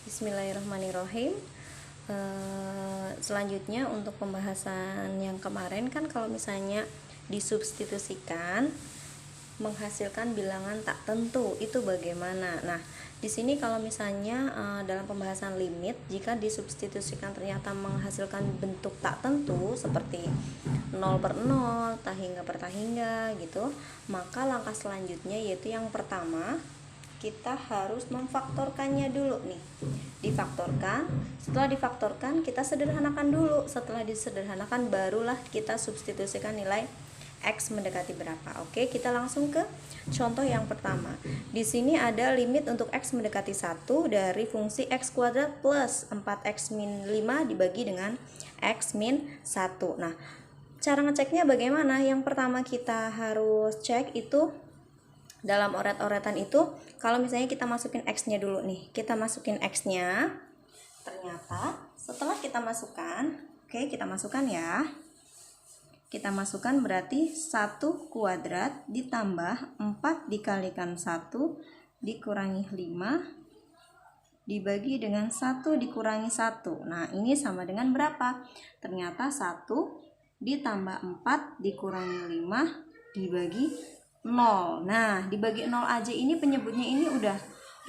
Bismillahirrahmanirrahim. Selanjutnya untuk pembahasan yang kemarin kan kalau misalnya disubstitusikan menghasilkan bilangan tak tentu itu bagaimana. Nah, di sini kalau misalnya dalam pembahasan limit jika disubstitusikan ternyata menghasilkan bentuk tak tentu seperti 0/0, tak hingga per tak hingga gitu, maka langkah selanjutnya yaitu yang pertama kita harus memfaktorkannya dulu nih. Difaktorkan, setelah difaktorkan kita sederhanakan dulu. Setelah disederhanakan barulah kita substitusikan nilai X mendekati berapa. Oke, kita langsung ke contoh yang pertama. Di sini ada limit untuk X mendekati 1 dari fungsi X kuadrat plus 4X min 5 dibagi dengan X min 1. Nah, cara ngeceknya bagaimana? Yang pertama kita harus cek itu dalam oret-oretan itu, kalau misalnya kita masukin X-nya dulu nih, kita masukin X-nya, ternyata setelah kita masukkan, oke, kita masukkan ya, kita masukkan berarti 1 kuadrat ditambah 4 dikalikan 1 dikurangi 5 dibagi dengan 1 dikurangi 1. Nah, ini sama dengan berapa? Ternyata 1 ditambah 4 dikurangi 5 dibagi 0. Nah, dibagi 0 aja ini penyebutnya ini udah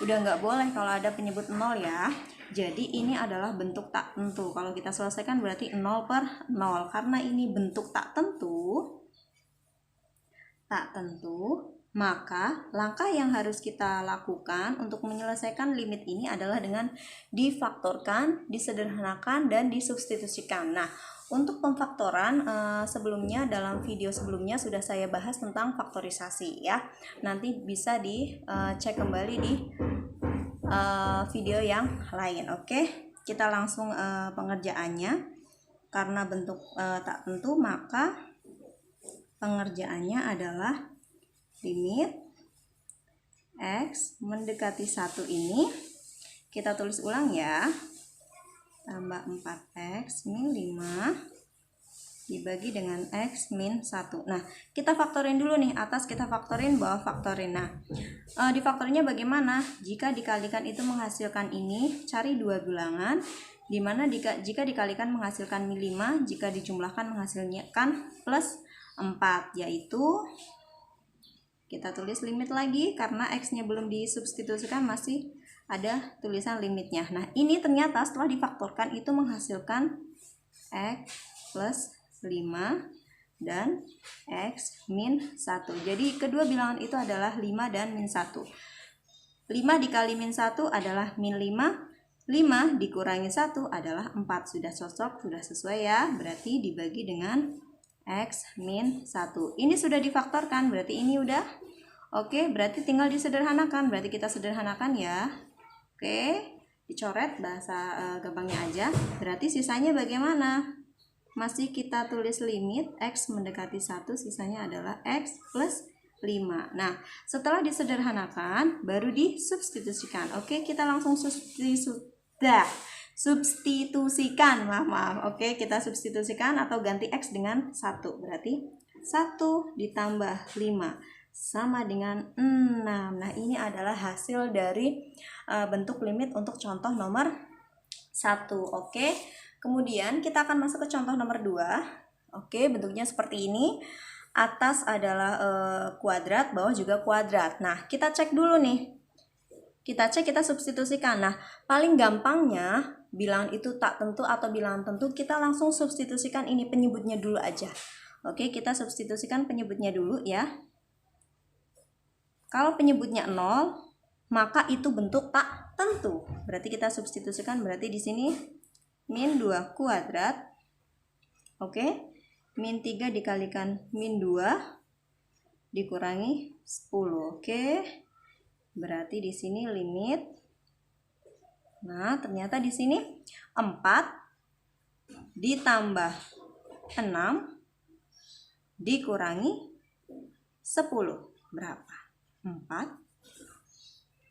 nggak boleh kalau ada penyebut 0 ya. Jadi ini adalah bentuk tak tentu. Kalau kita selesaikan berarti 0/0. Karena ini bentuk tak tentu, maka langkah yang harus kita lakukan untuk menyelesaikan limit ini adalah dengan difaktorkan, disederhanakan, dan disubstitusikan. Nah, untuk pemfaktoran sebelumnya dalam video sebelumnya sudah saya bahas tentang faktorisasi ya. Nanti bisa dicek kembali di video yang lain. Oke, kita langsung pengerjaannya. Karena bentuk tak tentu maka pengerjaannya adalah limit X mendekati 1 ini kita tulis ulang ya, tambah 4X min 5 dibagi dengan X min 1. Nah, kita faktorin dulu nih, atas kita faktorin, bawah faktorin. Nah, difaktorinnya bagaimana? Jika dikalikan itu menghasilkan ini, cari dua bilangan, dimana jika dikalikan menghasilkan min 5, jika dijumlahkan menghasilkan plus 4, yaitu kita tulis limit lagi karena X-nya belum disubstitusikan, masih ada tulisan limitnya. Nah, ini ternyata setelah difaktorkan itu menghasilkan X plus 5 dan X min 1. Jadi kedua bilangan itu adalah 5 dan min 1. 5 dikali min 1 adalah min 5. 5 dikurangi 1 adalah 4. Sudah cocok, sudah sesuai ya. Berarti dibagi dengan X min 1. Ini sudah difaktorkan, berarti ini udah oke, berarti tinggal disederhanakan. Berarti kita sederhanakan ya. Oke, dicoret bahasa gampangnya aja. Berarti sisanya bagaimana? Masih kita tulis limit X mendekati 1, sisanya adalah X plus 5. Nah, setelah disederhanakan baru disubstitusikan. Oke, kita langsung substitusikan, maaf. Oke, kita substitusikan atau ganti X dengan 1. Berarti 1 ditambah 5 sama dengan 6. Nah, ini adalah hasil dari bentuk limit untuk contoh nomor 1. Oke, kemudian kita akan masuk ke contoh nomor 2. Oke, bentuknya seperti ini. Atas adalah kuadrat, bawah juga kuadrat. Nah, kita cek dulu nih. Kita substitusikan. Nah, paling gampangnya bilangan itu tak tentu atau bilangan tentu, kita langsung substitusikan ini penyebutnya dulu aja. Oke, kita substitusikan penyebutnya dulu ya. Kalau penyebutnya 0, maka itu bentuk tak tentu. Berarti kita substitusikan, berarti di sini min 2 kuadrat. Oke, min 3 dikalikan min 2 dikurangi 10. Oke. Berarti di sini limit. Nah, ternyata di sini 4 ditambah 6 dikurangi 10. Berapa? 4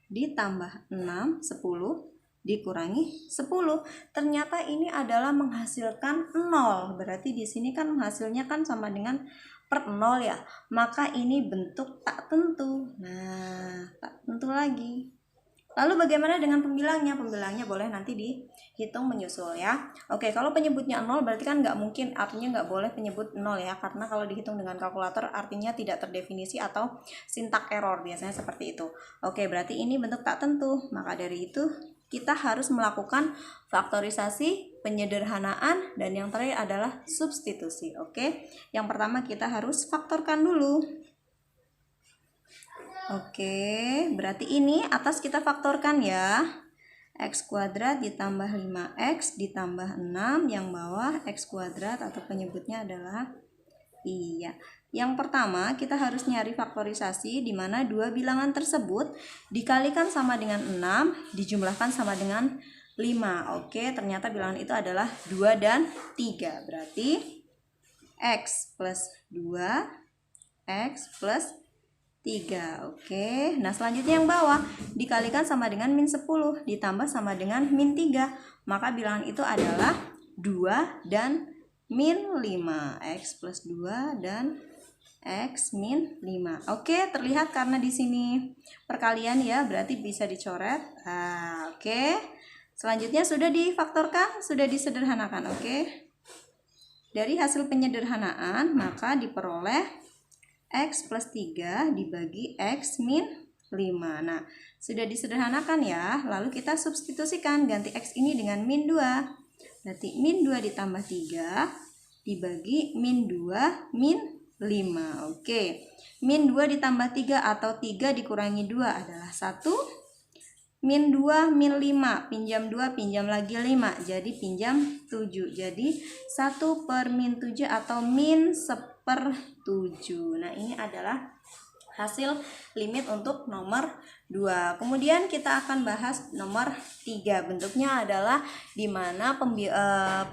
ditambah 6, 10 dikurangi 10. Ternyata ini adalah menghasilkan 0. Berarti di sini kan hasilnya kan sama dengan per 0 ya. Maka ini bentuk tak tentu. Nah, tak tentu lagi. Lalu bagaimana dengan pembilangnya? Pembilangnya boleh nanti dihitung menyusul ya. Oke, kalau penyebutnya 0 berarti kan nggak mungkin, artinya nggak boleh penyebut 0 ya. Karena kalau dihitung dengan kalkulator artinya tidak terdefinisi atau syntax error, biasanya seperti itu. Oke, berarti ini bentuk tak tentu. Maka dari itu kita harus melakukan faktorisasi, penyederhanaan, dan yang terakhir adalah substitusi. Oke, yang pertama kita harus faktorkan dulu. Oke, berarti ini atas kita faktorkan ya. X kuadrat ditambah 5x ditambah 6, yang bawah x kuadrat atau penyebutnya adalah iya. Yang pertama kita harus nyari faktorisasi di mana dua bilangan tersebut dikalikan sama dengan 6, dijumlahkan sama dengan 5. Oke, ternyata bilangan itu adalah 2 dan 3. Berarti x plus 2, x plus 3. Oke, nah selanjutnya yang bawah dikalikan sama dengan min 10 ditambah sama dengan min 3, maka bilangan itu adalah 2 dan min 5. X plus 2 dan X min 5. Oke, terlihat karena di sini perkalian ya, berarti bisa dicoret. Nah, oke. Selanjutnya sudah difaktorkan, sudah disederhanakan. Oke, dari hasil penyederhanaan maka diperoleh X plus 3 dibagi X min 5. Nah, sudah disederhanakan ya. Lalu kita substitusikan, ganti X ini dengan min 2. Berarti min 2 ditambah 3 dibagi min 2 min 5. Oke, min 2 ditambah 3 atau 3 dikurangi 2 adalah 1. Min 2 min 5, pinjam 2 pinjam lagi 5, jadi pinjam 7. Jadi 1 per min 7 atau min 1/7. Nah, ini adalah hasil limit untuk nomor 2. Kemudian kita akan bahas nomor 3. Bentuknya adalah di mana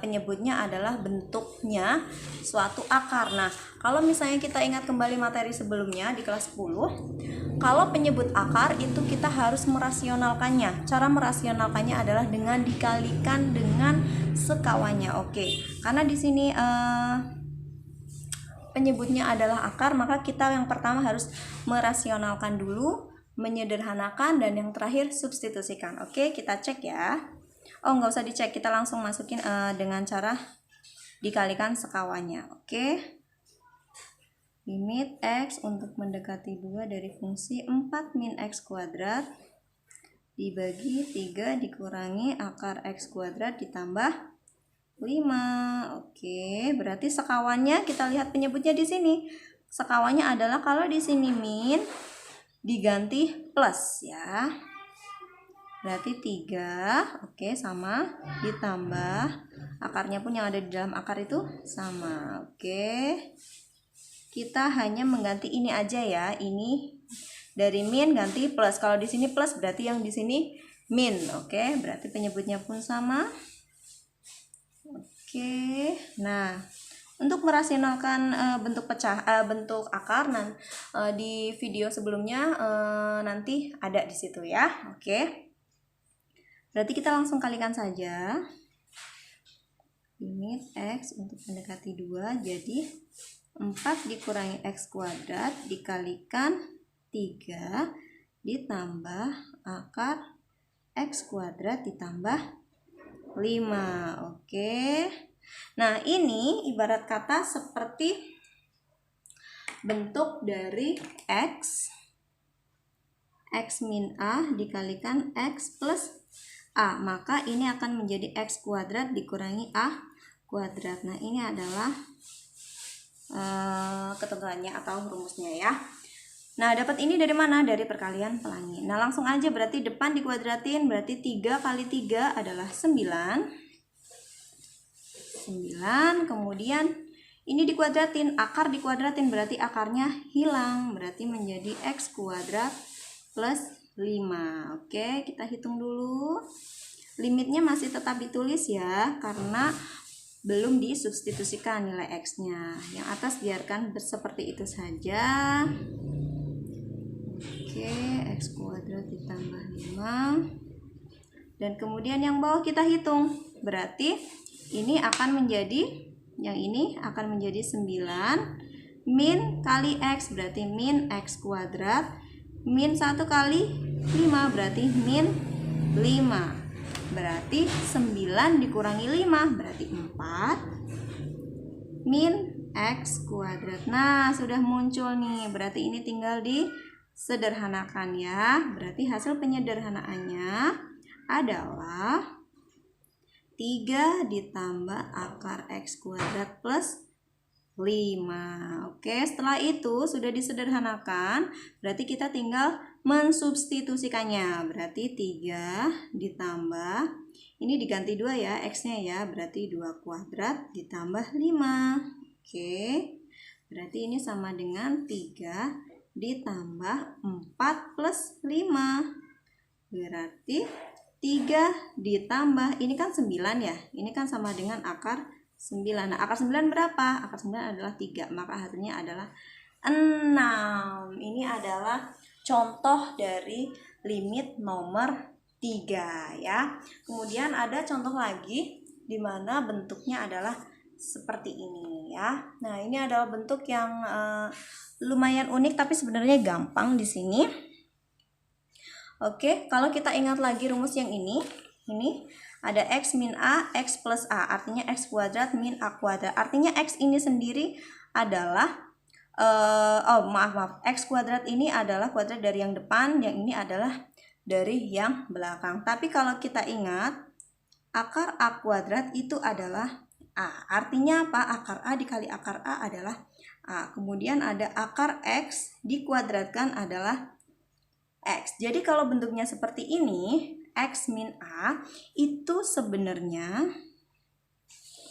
penyebutnya adalah bentuknya suatu akar. Nah, kalau misalnya kita ingat kembali materi sebelumnya di kelas 10, kalau penyebut akar itu kita harus merasionalkannya. Cara merasionalkannya adalah dengan dikalikan dengan sekawannya. Oke, karena di sini penyebutnya adalah akar, maka kita yang pertama harus merasionalkan dulu, menyederhanakan, dan yang terakhir substitusikan. Oke, kita cek ya. Oh, nggak usah dicek, kita langsung masukin dengan cara dikalikan sekawannya. Oke, limit X untuk mendekati 2 dari fungsi 4 min X kuadrat dibagi 3 dikurangi akar X kuadrat ditambah 5. Oke, berarti sekawannya kita lihat penyebutnya di sini. Sekawannya adalah kalau di sini min diganti plus ya. Berarti 3. Oke, sama ditambah akarnya pun yang ada di dalam akar itu sama. Oke. Kita hanya mengganti ini aja ya. Ini dari min ganti plus. Kalau di sini plus berarti yang di sini min. Oke, berarti penyebutnya pun sama. Oke, nah untuk merasionalkan bentuk bentuk akar di video sebelumnya nanti ada di situ ya. Oke, berarti kita langsung kalikan saja. Limit X untuk mendekati 2 jadi 4 dikurangi X kuadrat dikalikan 3 ditambah akar X kuadrat ditambah 5. Oke. Nah, ini ibarat kata seperti bentuk dari X min A dikalikan X plus A. Maka ini akan menjadi X kuadrat dikurangi A kuadrat. Nah, ini adalah ketentuannya atau rumusnya ya. Nah, dapat ini dari mana? Dari perkalian pelangi. Nah, langsung aja, berarti depan dikuadratin, berarti 3 kali 3 adalah 9. 9, kemudian ini dikuadratin, akar dikuadratin, berarti akarnya hilang, berarti menjadi X kuadrat plus 5. Oke, kita hitung dulu. Limitnya masih tetap ditulis ya, karena belum disubstitusikan nilai X-nya. Yang atas biarkan seperti itu saja. Oke, X kuadrat ditambah 5. Dan kemudian yang bawah kita hitung. Berarti ini akan menjadi, yang ini akan menjadi 9 min kali X. Berarti min X kuadrat min 1 kali 5 berarti min 5. Berarti 9 dikurangi 5 berarti 4 min X kuadrat. Nah, sudah muncul nih. Berarti ini tinggal disederhanakan ya. Berarti hasil penyederhanaannya adalah 3 ditambah akar X kuadrat plus 5. Oke, setelah itu sudah disederhanakan, berarti kita tinggal mensubstitusikannya. Berarti 3 ditambah, ini diganti 2 ya, X-nya ya, berarti 2 kuadrat ditambah 5. Oke, berarti ini sama dengan 3 ditambah 4 plus 5. Berarti 3 ditambah, ini kan 9 ya, ini kan sama dengan akar 9. Nah, akar 9 berapa? Akar 9 adalah 3, maka hasilnya adalah 6. Ini adalah contoh dari limit nomor 3 ya. Kemudian ada contoh lagi di mana bentuknya adalah seperti ini ya. Nah, ini adalah bentuk yang lumayan unik tapi sebenarnya gampang di sini. Oke, kalau kita ingat lagi rumus yang ini ada X min A, X plus A, artinya X kuadrat min A kuadrat. Artinya X ini sendiri adalah X kuadrat ini adalah kuadrat dari yang depan, yang ini adalah dari yang belakang. Tapi kalau kita ingat, akar A kuadrat itu adalah A. Artinya apa? Akar A dikali akar A adalah A. Kemudian ada akar X dikuadratkan adalah X. Jadi kalau bentuknya seperti ini, X min A itu sebenarnya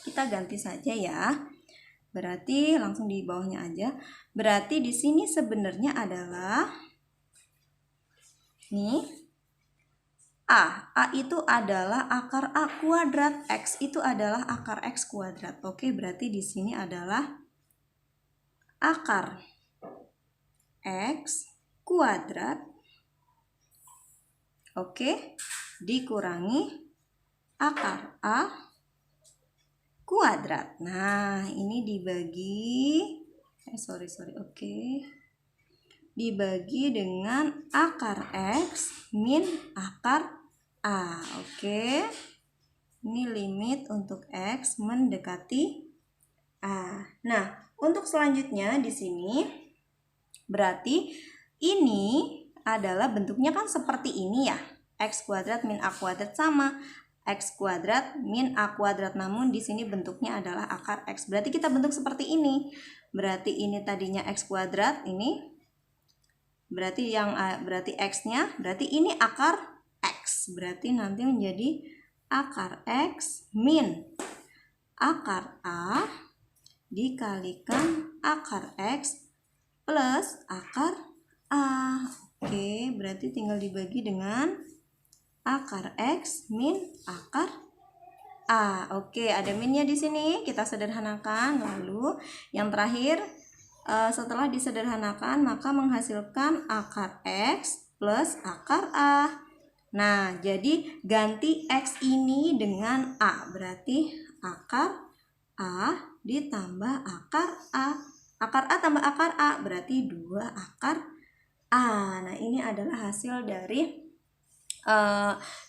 kita ganti saja ya. Berarti langsung di bawahnya aja. Berarti di sini sebenarnya adalah nih A itu adalah akar A kuadrat, X itu adalah akar X kuadrat. Oke, berarti di sini adalah akar X kuadrat, oke, dikurangi akar A kuadrat. Nah, ini dibagi, dibagi dengan akar X min akar A. Oke, ini limit untuk X mendekati A. Nah, untuk selanjutnya di sini berarti ini adalah bentuknya kan seperti ini ya. X kuadrat min A kuadrat sama X kuadrat min A kuadrat, namun di sini bentuknya adalah akar X. Berarti kita bentuk seperti ini. Berarti ini tadinya X kuadrat, ini berarti berarti X-nya, berarti ini akar X. Berarti nanti menjadi akar X min akar A dikalikan akar X plus akar A. Oke, berarti tinggal dibagi dengan akar X min akar A. Oke, ada minnya di sini, kita sederhanakan. Lalu yang terakhir, setelah disederhanakan maka menghasilkan akar X plus akar A. Nah, jadi ganti X ini dengan A, berarti akar A ditambah akar A. Akar A tambah akar A berarti 2 akar A. Nah, ini adalah hasil dari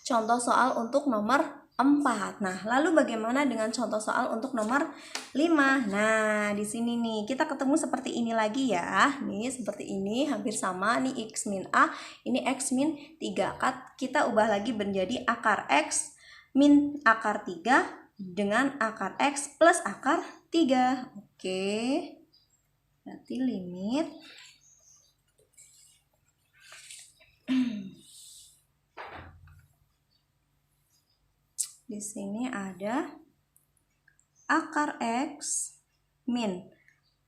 contoh soal untuk nomor 4. Nah, lalu bagaimana dengan contoh soal untuk nomor 5? Nah, di sini nih kita ketemu seperti ini lagi ya. Nih seperti ini, hampir sama nih X min A, ini X min 3. Kita ubah lagi menjadi akar X min akar 3 dengan akar X plus akar 3. Oke. Berarti limit di sini ada akar X min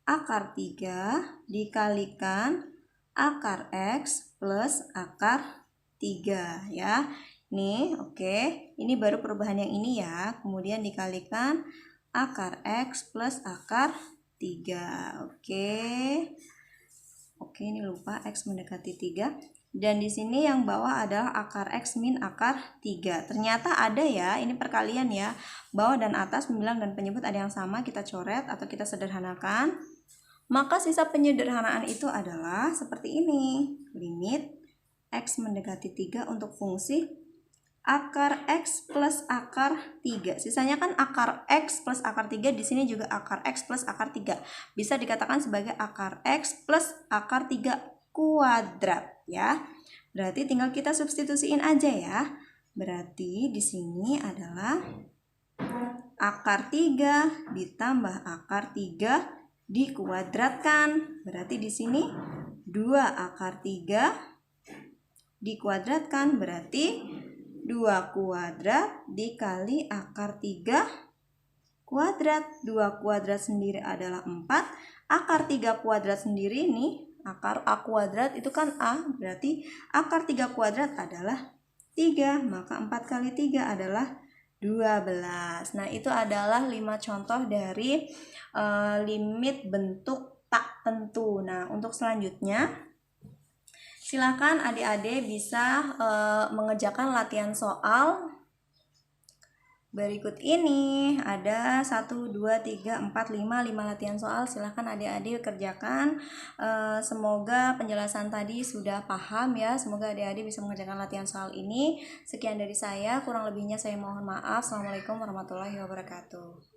akar 3 dikalikan akar X plus akar 3 ya. Nih, oke. Ini baru perubahan yang ini ya. Kemudian dikalikan akar X plus akar 3. Oke. Oke, ini lupa X mendekati 3. Dan di sini yang bawah adalah akar X min akar 3. Ternyata ada ya, ini perkalian ya. Bawah dan atas pembilang dan penyebut ada yang sama, kita coret atau kita sederhanakan. Maka sisa penyederhanaan itu adalah seperti ini. Limit X mendekati 3 untuk fungsi akar X plus akar 3. Sisanya kan akar X plus akar 3, di sini juga akar X plus akar 3. Bisa dikatakan sebagai akar X plus akar 3 kuadrat ya. Berarti tinggal kita substitusiin aja ya. Berarti di sini adalah akar 3 ditambah akar 3 dikuadratkan. Berarti di sini 2 akar 3 dikuadratkan, berarti 2 kuadrat dikali akar 3 kuadrat. 2 kuadrat sendiri adalah 4. Akar 3 kuadrat sendiri nih, akar A kuadrat itu kan A, berarti akar 3 kuadrat adalah 3. Maka 4 kali 3 adalah 12. Nah, itu adalah 5 contoh dari limit bentuk tak tentu. Nah, untuk selanjutnya silakan adik-adik bisa mengerjakan latihan soal berikut ini. Ada 1, 2, 3, 4, 5 latihan soal. Silahkan adik-adik kerjakan. Semoga penjelasan tadi sudah paham ya. Semoga adik-adik bisa mengerjakan latihan soal ini. Sekian dari saya, kurang lebihnya saya mohon maaf. Assalamualaikum warahmatullahi wabarakatuh.